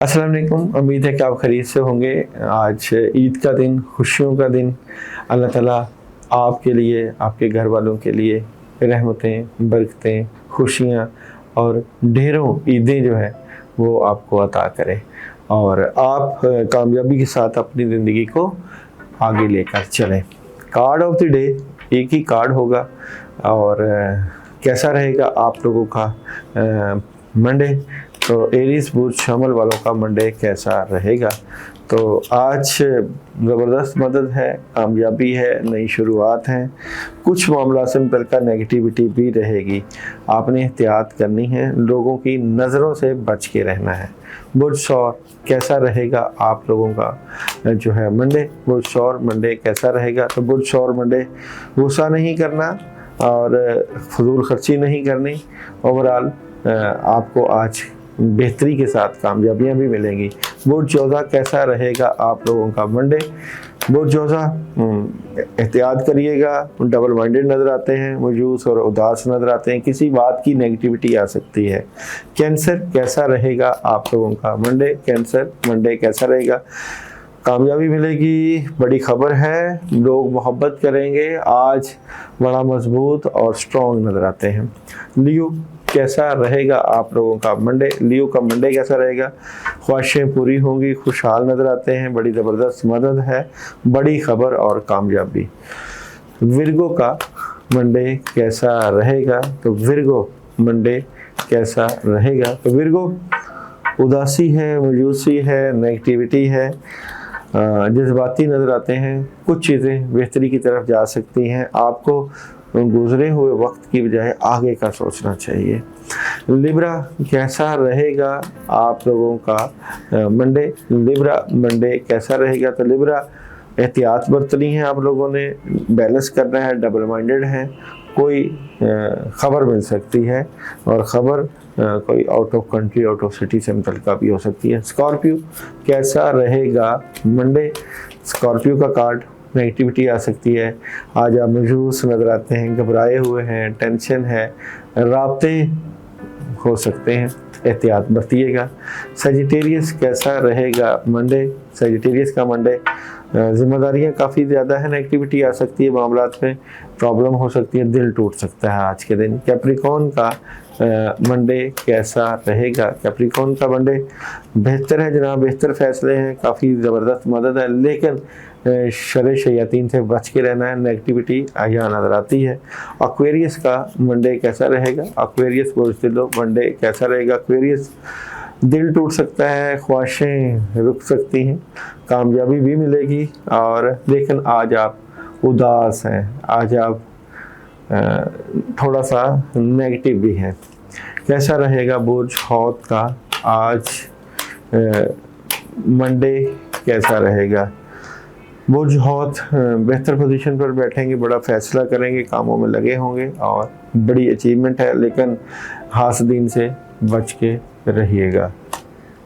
अस्सलाम वालेकुम। उम्मीद है कि आप खैरियत से होंगे। आज ईद का दिन, खुशियों का दिन। अल्लाह ताला आपके लिए, आपके घर वालों के लिए रहमतें, बरकतें, खुशियाँ और ढेरों ईदें जो है वो आपको अता करे और आप कामयाबी के साथ अपनी ज़िंदगी को आगे लेकर चलें। कार्ड ऑफ द डे एक ही कार्ड होगा और कैसा रहेगा आप लोगों का मंडे। तो एरीज बुर्ज शामिल वालों का मंडे कैसा रहेगा। तो आज ज़बरदस्त मदद है, कामयाबी है, नई शुरुआत है। कुछ मामला से मुतल्लिक़ नेगेटिविटी भी रहेगी, आपने एहतियात करनी है, लोगों की नज़रों से बच के रहना है। बुर्ज सौर कैसा रहेगा आप लोगों का जो है मंडे। बुर्ज सौर मंडे कैसा रहेगा। तो बुर्ज सौर मंडे गुस्सा नहीं करना और फजूल खर्ची नहीं करनी। ओवरऑल आपको आज बेहतरी के साथ कामयाबियां भी मिलेंगी। बुर्ज जोज़ा कैसा रहेगा आप लोगों का मंडे। बुर्ज जोज़ा एहतियात करिएगा, डबल माइंडेड नज़र आते हैं, मायूस और उदास नज़र आते हैं, किसी बात की नेगेटिविटी आ सकती है। कैंसर कैसा रहेगा आप लोगों का मंडे। कैंसर मंडे कैसा रहेगा। कामयाबी मिलेगी, बड़ी खबर है, लोग मोहब्बत करेंगे, आज बड़ा मजबूत और स्ट्रॉन्ग नज़र आते हैं। लियो कैसा रहेगा आप लोगों का मंडे। लियो का मंडे कैसा रहेगा। ख्वाहिशें पूरी होंगी, खुशहाल नज़र आते हैं, बड़ी ज़बरदस्त मदद है, बड़ी खबर और कामयाबी। विर्गो का मंडे कैसा रहेगा। तो विर्गो मंडे कैसा रहेगा। तो विर्गो उदासी है, मायूसी है, नेगेटिविटी है, जज्बाती नज़र आते हैं। कुछ चीज़ें बेहतरी की तरफ जा सकती हैं, आपको गुजरे हुए वक्त की बजाय आगे का सोचना चाहिए। लिब्रा कैसा रहेगा आप लोगों का मंडे। लिब्रा मंडे कैसा रहेगा। तो लिब्रा एहतियात बरतनी है आप लोगों ने, बैलेंस करना है, डबल माइंडेड है, कोई ख़बर मिल सकती है और ख़बर कोई out of country, out of city से मुतल्लिक़ भी हो सकती है। स्कॉर्पियो कैसा रहेगा मंडे। स्कॉर्पियो का कार्ड नेगेटिविटी आ सकती है, आज आप मायूस नज़र आते हैं, घबराए हुए हैं, टेंशन है, राब्ते हो सकते हैं, एहतियात बरतिएगा। सजिटेरियस कैसा रहेगा मंडे। सजिटेरियस का मंडे जिम्मेदारियां काफ़ी ज़्यादा है, नेगेटिविटी आ सकती है, मामलात में प्रॉब्लम हो सकती है, दिल टूट सकता है आज के दिन। कैप्रिकॉर्न का मंडे कैसा रहेगा। कैप्रिकॉर्न का मंडे बेहतर है जनाब, बेहतर फैसले हैं, काफ़ी ज़बरदस्त मदद है, लेकिन शर शयातीन से बच के रहना है, नेगेटिविटी यहाँ नज़र आती है। एक्वेरियस का मंडे कैसा रहेगा। एक्वेरियस बुर्ज मंडे कैसा रहेगा। एक्वेरियस दिल टूट सकता है, ख्वाहिशें रुक सकती हैं, कामयाबी भी मिलेगी और लेकिन आज आप उदास हैं, आज आप थोड़ा सा नेगेटिव भी हैं। कैसा रहेगा बुर्ज हौत का आज मंडे कैसा रहेगा। बुर्ज हौत बेहतर पोजीशन पर बैठेंगे, बड़ा फैसला करेंगे, कामों में लगे होंगे और बड़ी अचीवमेंट है, लेकिन हासदीन से बच के रहिएगा।